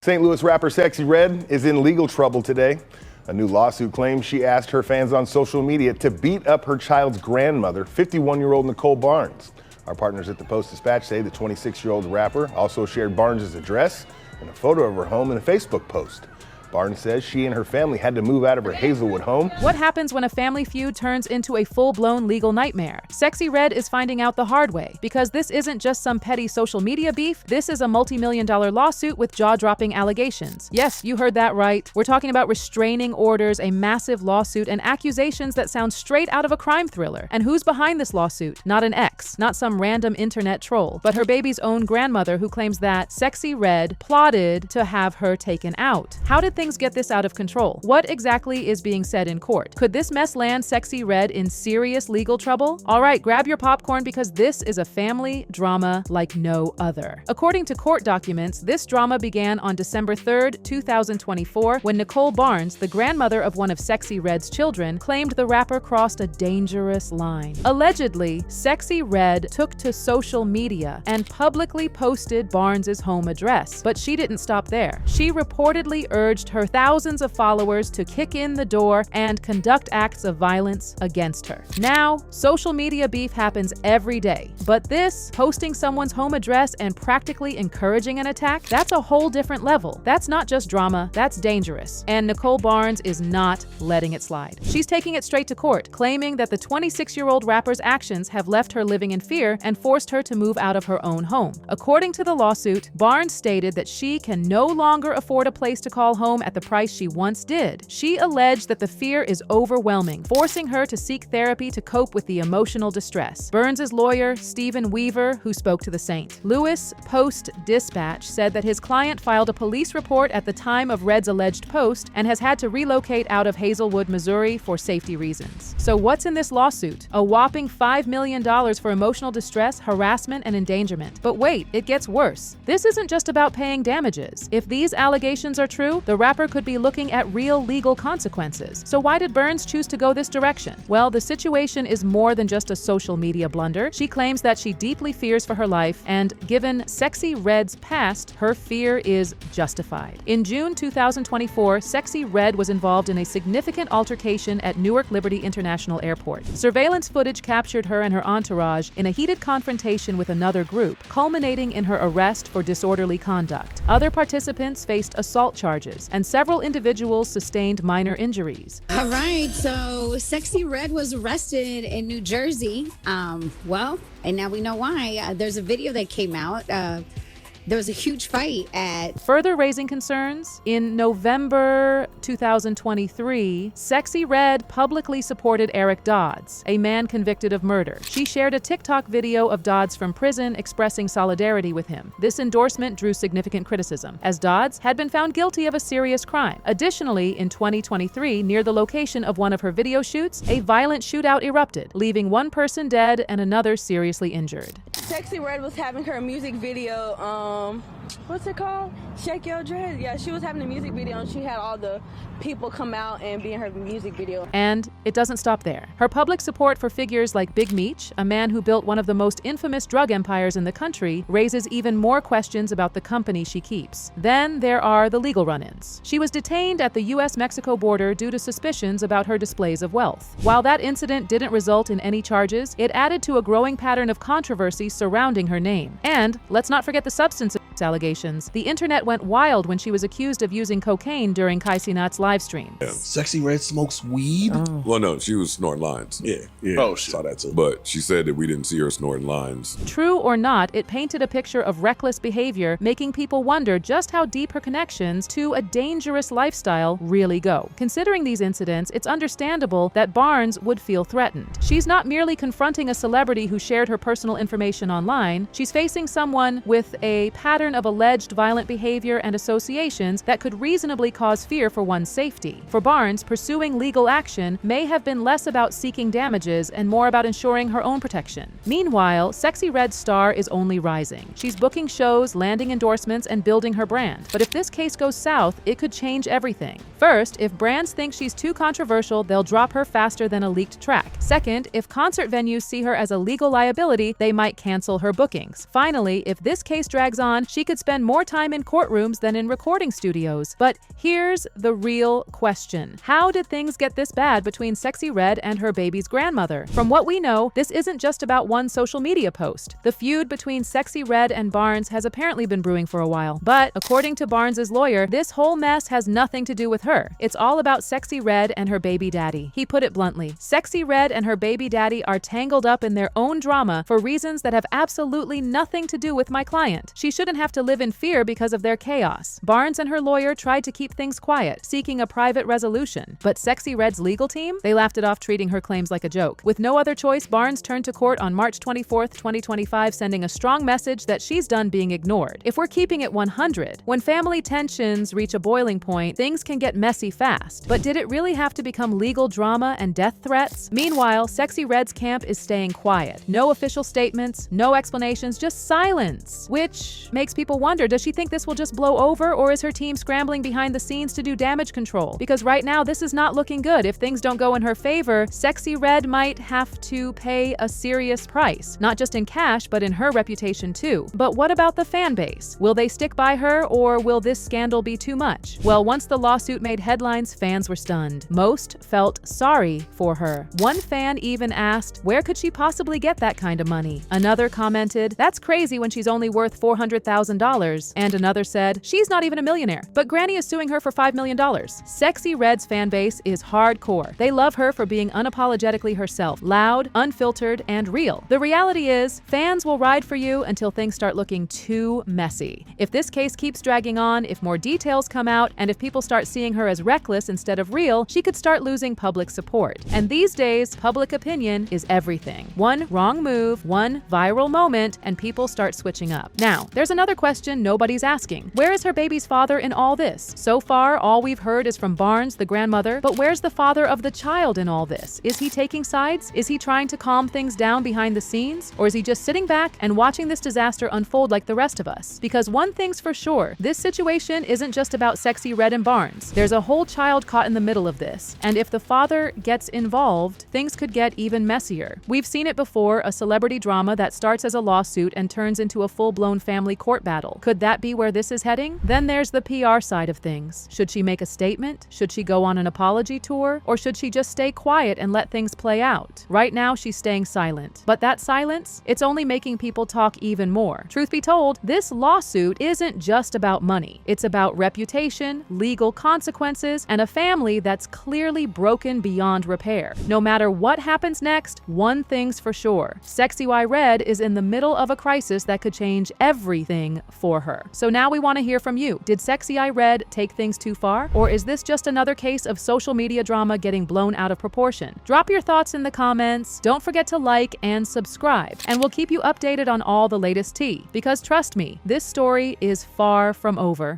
St. Louis rapper Sexyy Red is in legal trouble today. A new lawsuit claims she asked her fans on social media to beat up her child's grandmother, 51-year-old Nicole Barnes. Our partners at the Post-Dispatch say the 26-year-old rapper also shared Barnes' address and a photo of her home in a Facebook post. Barnes says she and her family had to move out of her Hazelwood home. What happens when a family feud turns into a full-blown legal nightmare? Sexyy Red is finding out the hard way, because this isn't just some petty social media beef. This is a multi-million-dollar lawsuit with jaw-dropping allegations. Yes, you heard that right. We're talking about restraining orders, a massive lawsuit, and accusations that sound straight out of a crime thriller. And who's behind this lawsuit? Not an ex, not some random internet troll, but her baby's own grandmother, who claims that Sexyy Red plotted to have her taken out. How did things get this out of control? What exactly is being said in court? Could this mess land Sexyy Red in serious legal trouble? All right, grab your popcorn, because this is a family drama like no other. According to court documents, this drama began on December 3rd, 2024, when Nicole Barnes, the grandmother of one of Sexyy Red's children, claimed the rapper crossed a dangerous line. Allegedly, Sexyy Red took to social media and publicly posted Barnes' home address, but she didn't stop there. She reportedly urged her thousands of followers to kick in the door and conduct acts of violence against her. Now, social media beef happens every day, but this, posting someone's home address and practically encouraging an attack, that's a whole different level. That's not just drama, that's dangerous. And Nicole Barnes is not letting it slide. She's taking it straight to court, claiming that the 26-year-old rapper's actions have left her living in fear and forced her to move out of her own home. According to the lawsuit, Barnes stated that she can no longer afford a place to call home at the price she once did. She alleged that the fear is overwhelming, forcing her to seek therapy to cope with the emotional distress. Barnes' lawyer, Stephen Weaver, who spoke to the St. Louis Post-Dispatch, said that his client filed a police report at the time of Red's alleged post and has had to relocate out of Hazelwood, Missouri for safety reasons. So what's in this lawsuit? A whopping $5 million for emotional distress, harassment, and endangerment. But wait, it gets worse. This isn't just about paying damages. If these allegations are true, the rapper could be looking at real legal consequences. So why did Barnes choose to go this direction? Well, the situation is more than just a social media blunder. She claims that she deeply fears for her life, and given Sexyy Red's past, her fear is justified. In June 2024, Sexyy Red was involved in a significant altercation at Newark Liberty International Airport. Surveillance footage captured her and her entourage in a heated confrontation with another group, culminating in her arrest for disorderly conduct. Other participants faced assault charges, and several individuals sustained minor injuries. All right, so Sexyy Red was arrested in New Jersey. And now we know why. There's a video that came out. There was a huge fight at... Further raising concerns, in November 2023, Sexyy Red publicly supported Eric Dodds, a man convicted of murder. She shared a TikTok video of Dodds from prison expressing solidarity with him. This endorsement drew significant criticism, as Dodds had been found guilty of a serious crime. Additionally, in 2023, near the location of one of her video shoots, a violent shootout erupted, leaving one person dead and another seriously injured. Sexyy Red was having her music video, what's it called? Shake Your Dress. Yeah, she was having a music video and she had all the people come out and be in her music video. And it doesn't stop there. Her public support for figures like Big Meech, a man who built one of the most infamous drug empires in the country, raises even more questions about the company she keeps. Then there are the legal run-ins. She was detained at the US-Mexico border due to suspicions about her displays of wealth. While that incident didn't result in any charges, it added to a growing pattern of controversy surrounding her name. And let's not forget the substance allegations. The internet went wild when she was accused of using cocaine during Kai Cenat's live stream. Yeah. Sexyy Red smokes weed? Oh. Well, no, she was snorting lines. Yeah. Oh, shit. Saw that too. But she said that we didn't see her snorting lines. True or not, it painted a picture of reckless behavior, making people wonder just how deep her connections to a dangerous lifestyle really go. Considering these incidents, it's understandable that Barnes would feel threatened. She's not merely confronting a celebrity who shared her personal information online. She's facing someone with a pattern of alleged violent behavior and associations that could reasonably cause fear for one's safety. For Barnes, pursuing legal action may have been less about seeking damages and more about ensuring her own protection. Meanwhile, Sexyy Red's star is only rising. She's booking shows, landing endorsements, and building her brand. But if this case goes south, it could change everything. First, if brands think she's too controversial, they'll drop her faster than a leaked track. Second, if concert venues see her as a legal liability, they might cancel cancel her bookings. Finally, if this case drags on, she could spend more time in courtrooms than in recording studios. But here's the real question. How did things get this bad between Sexyy Red and her baby's grandmother? From what we know, this isn't just about one social media post. The feud between Sexyy Red and Barnes has apparently been brewing for a while. But according to Barnes's lawyer, this whole mess has nothing to do with her. It's all about Sexyy Red and her baby daddy. He put it bluntly. Sexyy Red and her baby daddy are tangled up in their own drama for reasons that have absolutely nothing to do with my client. She shouldn't have to live in fear because of their chaos. Barnes and her lawyer tried to keep things quiet, seeking a private resolution. But Sexyy Red's legal team? They laughed it off, treating her claims like a joke. With no other choice, Barnes turned to court on March 24, 2025, sending a strong message that she's done being ignored. If we're keeping it 100, when family tensions reach a boiling point, things can get messy fast. But did it really have to become legal drama and death threats? Meanwhile, Sexyy Red's camp is staying quiet. No official statements, no explanations, just silence. Which makes people wonder, does she think this will just blow over, or is her team scrambling behind the scenes to do damage control? Because right now, this is not looking good. If things don't go in her favor, Sexyy Red might have to pay a serious price. Not just in cash, but in her reputation too. But what about the fan base? Will they stick by her, or will this scandal be too much? Well, once the lawsuit made headlines, fans were stunned. Most felt sorry for her. One fan even asked, where could she possibly get that kind of money? Another commented, that's crazy when she's only worth $400,000. And another said, she's not even a millionaire, but Granny is suing her for $5 million. Sexyy Red's fan base is hardcore. They love her for being unapologetically herself, loud, unfiltered, and real. The reality is, fans will ride for you until things start looking too messy. If this case keeps dragging on, if more details come out, and if people start seeing her as reckless instead of real, she could start losing public support. And these days, public opinion is everything. One wrong move, one viral moment, and people start switching up. Now, there's another question nobody's asking. Where is her baby's father in all this? So far, all we've heard is from Barnes, the grandmother, but where's the father of the child in all this? Is he taking sides? Is he trying to calm things down behind the scenes? Or is he just sitting back and watching this disaster unfold like the rest of us? Because one thing's for sure, this situation isn't just about Sexyy Red and Barnes. There's a whole child caught in the middle of this. And if the father gets involved, things could get even messier. We've seen it before, a celebrity drama that starts as a lawsuit and turns into a full-blown family court battle. Could that be where this is heading? Then there's the PR side of things. Should she make a statement? Should she go on an apology tour? Or should she just stay quiet and let things play out? Right now, she's staying silent. But that silence, it's only making people talk even more. Truth be told, this lawsuit isn't just about money. It's about reputation, legal consequences, and a family that's clearly broken beyond repair. No matter what happens next, one thing's for sure. Sexyy Red is in the middle of a crisis that could change everything for her. So now we want to hear from you. Did Sexyy Red take things too far? Or is this just another case of social media drama getting blown out of proportion? Drop your thoughts in the comments. Don't forget to like and subscribe. And we'll keep you updated on all the latest tea. Because trust me, this story is far from over.